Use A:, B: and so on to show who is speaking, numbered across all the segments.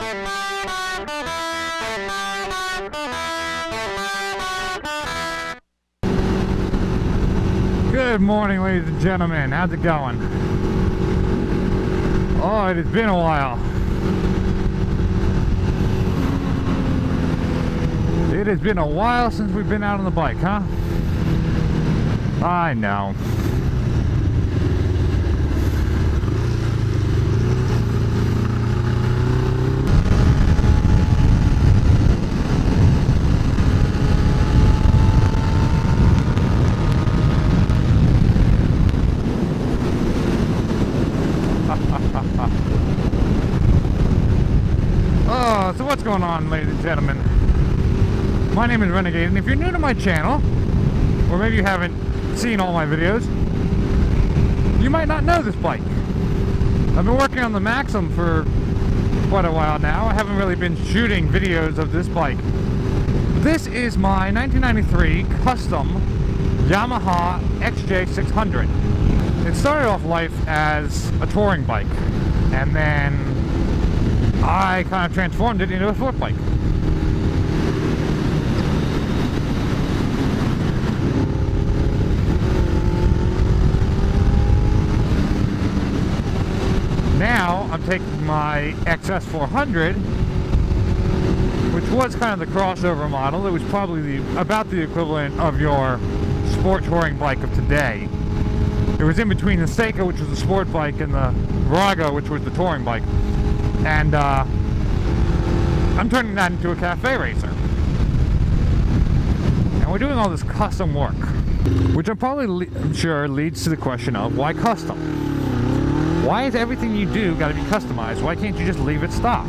A: Good morning, ladies and gentlemen. How's it going? Oh, it has been a while. It has been a while since we've been out on the bike, huh? I know. Oh, so what's going on, ladies and gentlemen? My name is Renegade, and if you're new to my channel, or maybe you haven't seen all my videos, you might not know this bike. I've been working on the Maxim for quite a while now. I haven't really been shooting videos of this bike. This is my 1993 custom Yamaha XJ600. It started off life as a touring bike, and then I kind of transformed it into a sport bike. Now I'm taking my XS400, which was kind of the crossover model. It was probably about the equivalent of your sport touring bike of today. It was in between the Seiko, which was the sport bike, and the Virago, which was the touring bike. And I'm turning that into a cafe racer. And we're doing all this custom work, which I'm probably sure leads to the question of, why custom? Why is everything you do got to be customized? Why can't you just leave it stock?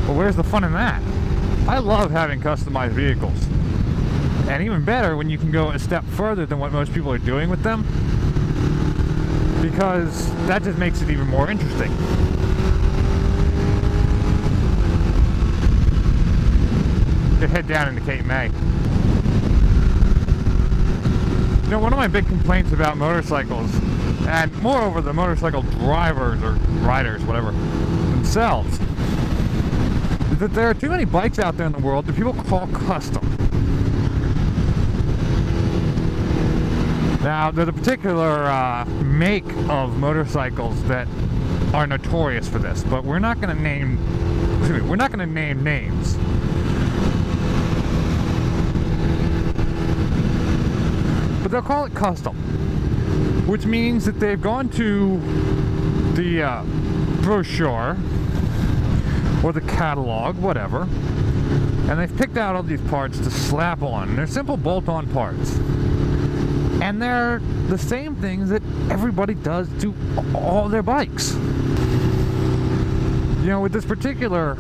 A: Well, where's the fun in that? I love having customized vehicles. And even better when you can go a step further than what most people are doing with them, because that just makes it even more interesting. To head down into Cape May. You know, one of my big complaints about motorcycles, and moreover the motorcycle drivers or riders, whatever, themselves, is that there are too many bikes out there in the world that people call custom. Now, there's a particular make of motorcycles that are notorious for this, but we're not going to name. We're not going to name names. But they'll call it custom, which means that they've gone to the brochure or the catalog, whatever, and they've picked out all these parts to slap on. They're simple bolt-on parts. And they're the same things that everybody does to all their bikes. You know, with this particular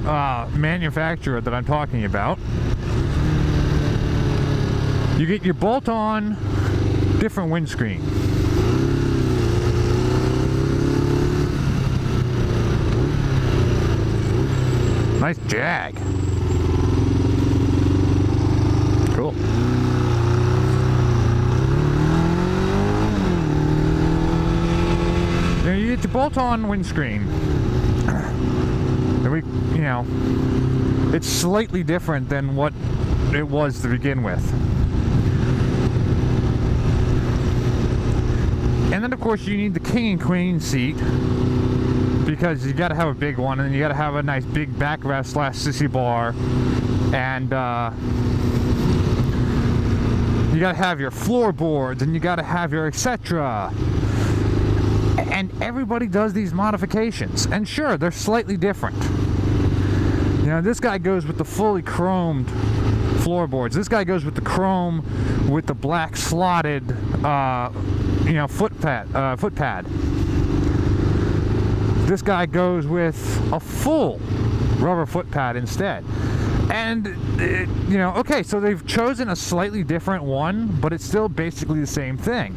A: manufacturer that I'm talking about, you get your bolt-on different windscreen. Nice Jag. Cool. You get your bolt-on windscreen. And you know, it's slightly different than what it was to begin with. And then, of course, you need the king and queen seat, because you got to have a big one, and then you got to have a nice big backrest / sissy bar, and you got to have your floorboards, and you got to have your etc. And everybody does these modifications, and sure, they're slightly different. You know, this guy goes with the fully chromed floorboards. This guy goes with the chrome with the black slotted, you know, foot pad. This guy goes with a full rubber foot pad instead. And, you know, okay, so they've chosen a slightly different one, but it's still basically the same thing.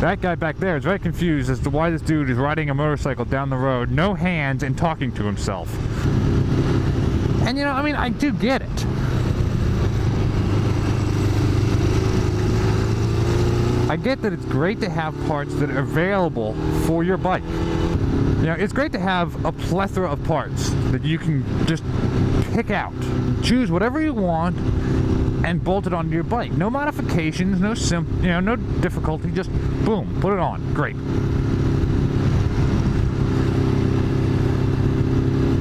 A: That guy back there is very confused as to why this dude is riding a motorcycle down the road, no hands, and talking to himself. And, you know, I mean, I do get it. I get that it's great to have parts that are available for your bike. You know, it's great to have a plethora of parts that you can just pick out, choose whatever you want, and bolt it onto your bike. No modifications, no difficulty. Just boom, put it on. Great.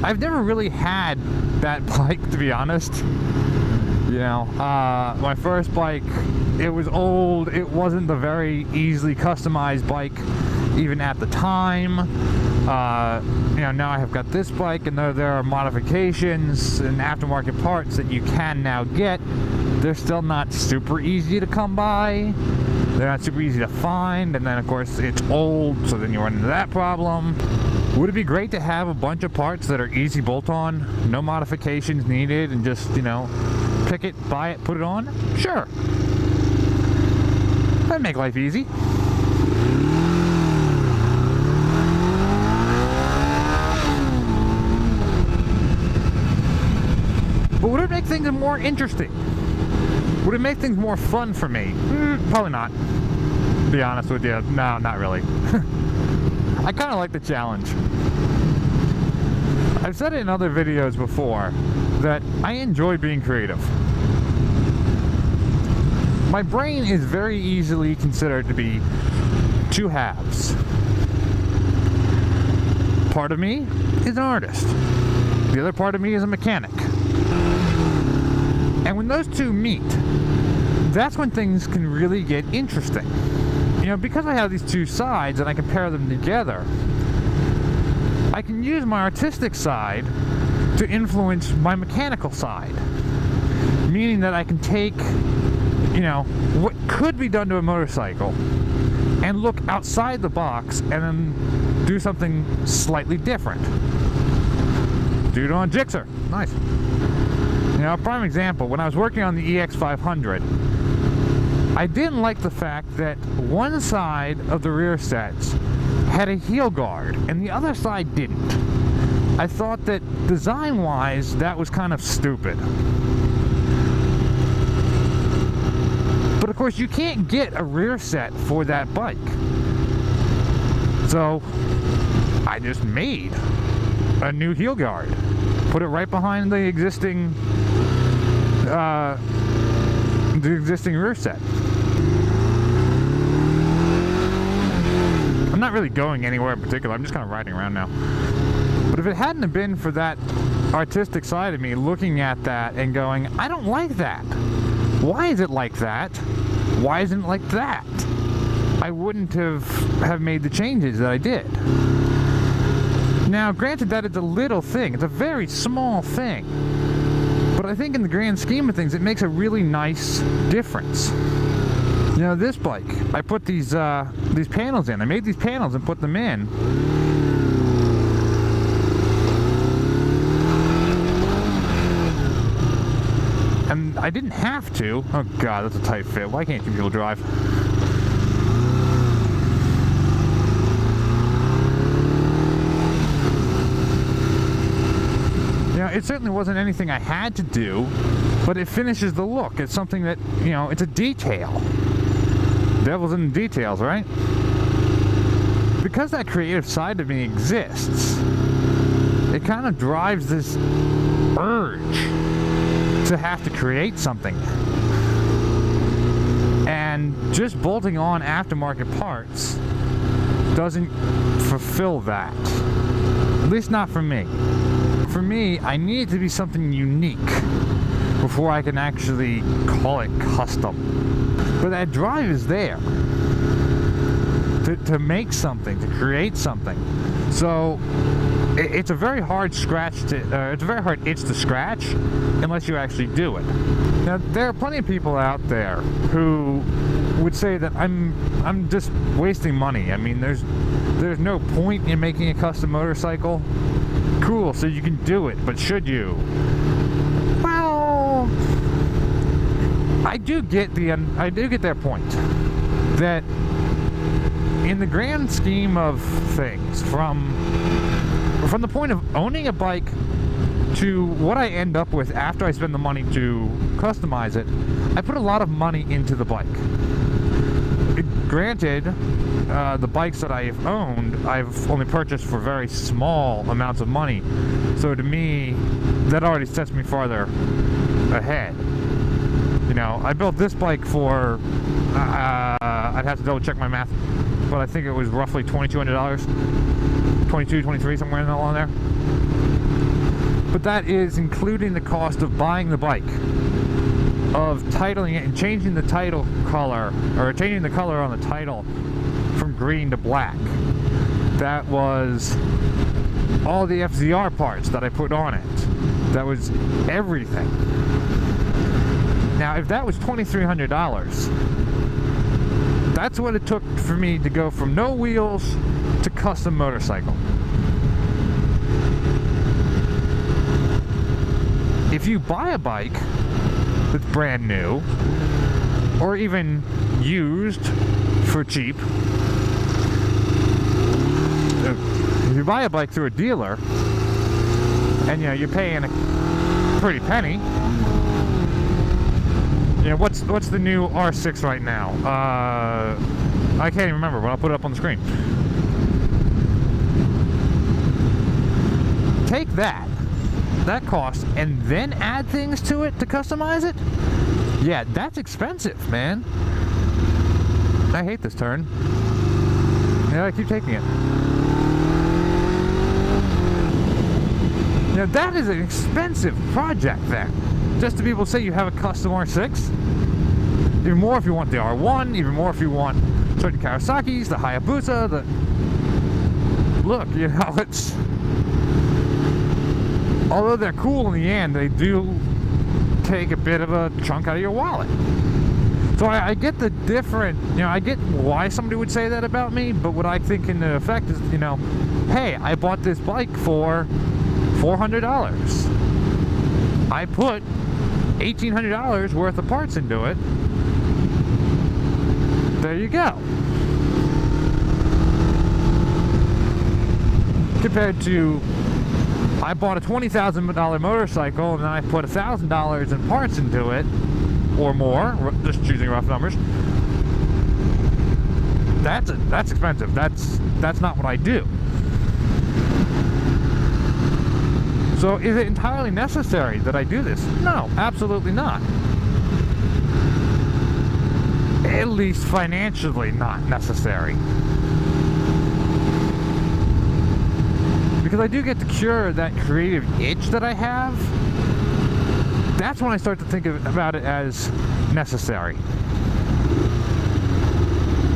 A: I've never really had that bike, to be honest. You know, my first bike, it was old. It wasn't the very easily customized bike, even at the time. You know, now I have got this bike, and there are modifications and aftermarket parts that you can now get. They're still not super easy to come by. They're not super easy to find, and then of course it's old, so then you run into that problem. Would it be great to have a bunch of parts that are easy bolt-on, no modifications needed, and just, you know, pick it, buy it, put it on? Sure. That'd make life easy. But would it make things more interesting? Would it make things more fun for me? Probably not. To be honest with you, no, not really. I kind of like the challenge. I've said it in other videos before that I enjoy being creative. My brain is very easily considered to be two halves. Part of me is an artist. The other part of me is a mechanic. And when those two meet, that's when things can really get interesting. You know, because I have these two sides and I compare them together, I can use my artistic side to influence my mechanical side. Meaning that I can take, you know, what could be done to a motorcycle and look outside the box and then do something slightly different. Do it on a Gixxer. Nice. You know, a prime example, when I was working on the EX500, I didn't like the fact that one side of the rear sets had a heel guard and the other side didn't. I thought that design-wise, that was kind of stupid. But of course, you can't get a rear set for that bike. So, I just made a new heel guard. Put it right behind the existing rear set. I'm not really going anywhere in particular. I'm just kind of riding around now. But if it hadn't have been for that artistic side of me looking at that and going, I don't like that. Why is it like that? Why isn't it like that? I wouldn't have made the changes that I did. Now, granted that it's a little thing. It's a very small thing. But I think in the grand scheme of things, it makes a really nice difference. You know, this bike, I put these panels in. I made these panels and put them in. And I didn't have to. Oh god, that's a tight fit. Why can't people drive? You know, it certainly wasn't anything I had to do, but it finishes the look. It's something that, you know, it's a detail. Devil's in the details, right? Because that creative side of me exists, it kind of drives this urge to have to create something. And just bolting on aftermarket parts doesn't fulfill that. At least not for me. For me, I need it to be something unique before I can actually call it custom. But that drive is there to make something, to create something. So it's a very hard it's a very hard itch to scratch unless you actually do it. Now, there are plenty of people out there who would say that I'm just wasting money. I mean, there's no point in making a custom motorcycle. Cool, so you can do it, but should you? Well, I do get their point. That in the grand scheme of things, from the point of owning a bike to what I end up with after I spend the money to customize it, I put a lot of money into the bike. Granted, the bikes that I've owned, I've only purchased for very small amounts of money. So to me, that already sets me farther ahead. You know, I built this bike for, I'd have to double check my math, but I think it was roughly $2,200. 22, 23, somewhere along there. But that is including the cost of buying the bike, of titling it and changing the title color, or changing the color on the title from green to black. That was all the FZR parts that I put on it. That was everything. Now, if that was $2,300, that's what it took for me to go from no wheels to custom motorcycle. If you buy a bike that's brand new, or even used for cheap, if you buy a bike through a dealer, and you know, you're paying a pretty penny, you know, what's the new R6 right now? I can't even remember, but I'll put it up on the screen. Take that cost, and then add things to it to customize it? Yeah, that's expensive, man. I hate this turn. Yeah, I keep taking it. Now that is an expensive project then. Just to be able to say you have a custom R6. Even more if you want the R1, even more if you want certain Kawasaki's, the Hayabusa, the... Look, you know, it's... Although they're cool in the end, they do take a bit of a chunk out of your wallet. So I get the different, you know, I get why somebody would say that about me, but what I think in the effect is, you know, hey, I bought this bike for $400. I put $1,800 worth of parts into it. There you go. Compared to, I bought a $20,000 motorcycle and then I put $1,000 in parts into it, or more, just choosing rough numbers. That's expensive. That's not what I do. So is it entirely necessary that I do this? No, absolutely not. At least financially not necessary. Because I do get to cure that creative itch that I have. That's when I start to think about it as necessary.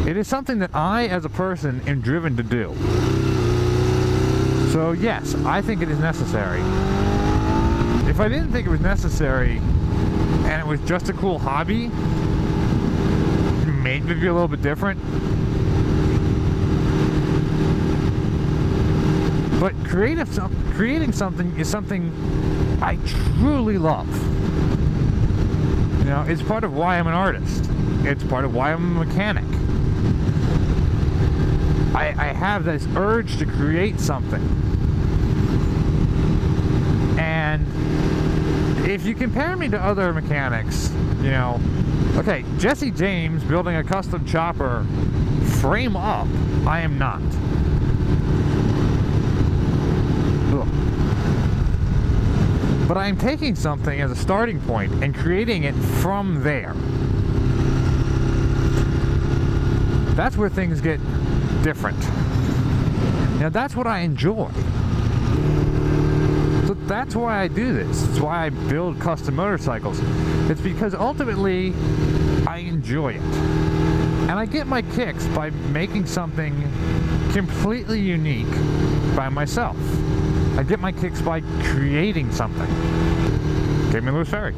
A: It is something that I, as a person, am driven to do. So yes, I think it is necessary. If I didn't think it was necessary, and it was just a cool hobby, maybe be a little bit different. But creating something is something I truly love. You know, it's part of why I'm an artist. It's part of why I'm a mechanic. I have this urge to create something. And if you compare me to other mechanics, you know, okay, Jesse James building a custom chopper frame up, I am not. Ugh. But I am taking something as a starting point and creating it from there. That's where things get different. Now that's what I enjoy. So that's why I do this. It's why I build custom motorcycles. It's because ultimately I enjoy it. And I get my kicks by making something completely unique by myself. I get my kicks by creating something. Cayman Lewis Ferry.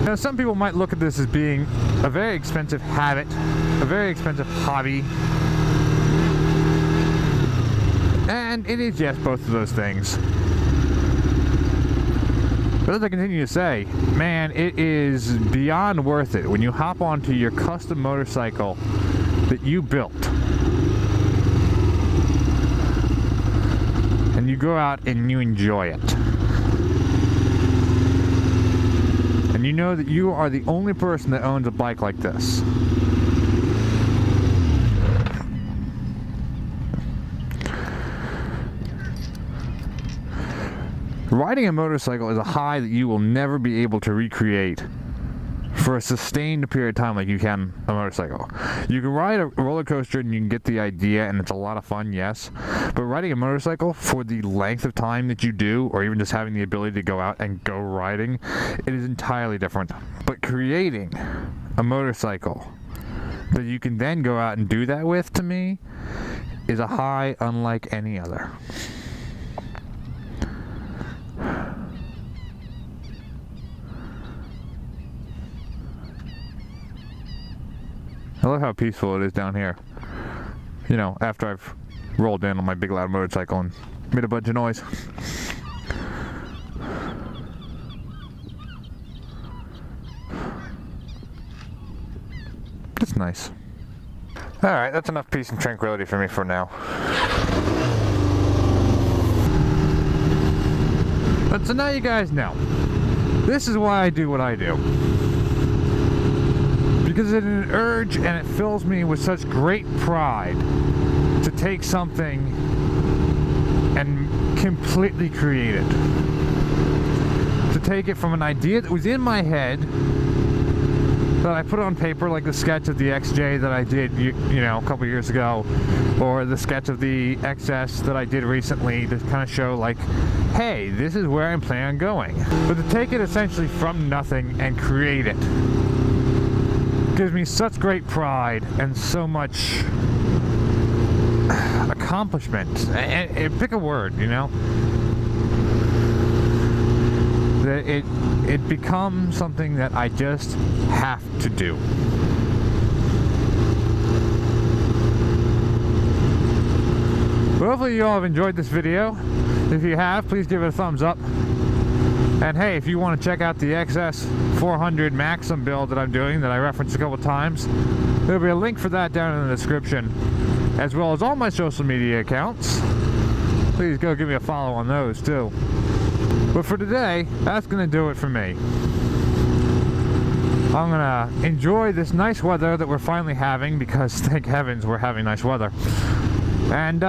A: Now some people might look at this as being a very expensive habit, a very expensive hobby. And it is, yes, both of those things. But as I continue to say, man, it is beyond worth it when you hop onto your custom motorcycle that you built. And you go out and you enjoy it. And you know that you are the only person that owns a bike like this. riding a motorcycle is a high that you will never be able to recreate for a sustained period of time like you can a motorcycle. You can ride a roller coaster and you can get the idea, and it's a lot of fun, yes. But riding a motorcycle for the length of time that you do, or even just having the ability to go out and go riding, it is entirely different. But creating a motorcycle that you can then go out and do that with, to me, is a high unlike any other. I love how peaceful it is down here. You know, after I've rolled in on my big loud motorcycle and made a bunch of noise. It's nice. Alright, that's enough peace and tranquility for me for now. But so now you guys know. This is why I do what I do. Because it's an urge, and it fills me with such great pride to take something and completely create it. To take it from an idea that was in my head, that I put on paper, like the sketch of the XJ that I did, you know, a couple years ago, or the sketch of the XS that I did recently, to kind of show, like, hey, this is where I'm planning on going. But to take it essentially from nothing and create it gives me such great pride and so much accomplishment. And pick a word, you know, that it becomes something that I just have to do. Well, hopefully you all have enjoyed this video. If you have, please give it a thumbs up. And hey, if you want to check out the XS400 Maxim build that I'm doing, that I referenced a couple times, there'll be a link for that down in the description, as well as all my social media accounts. Please go give me a follow on those too. But for today, that's going to do it for me. I'm going to enjoy this nice weather that we're finally having, because thank heavens we're having nice weather. And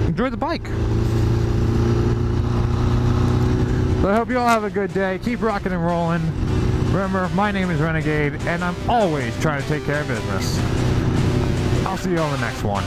A: enjoy the bike. So I hope you all have a good day. Keep rocking and rolling. Remember, my name is Renegade, and I'm always trying to take care of business. I'll see you on the next one.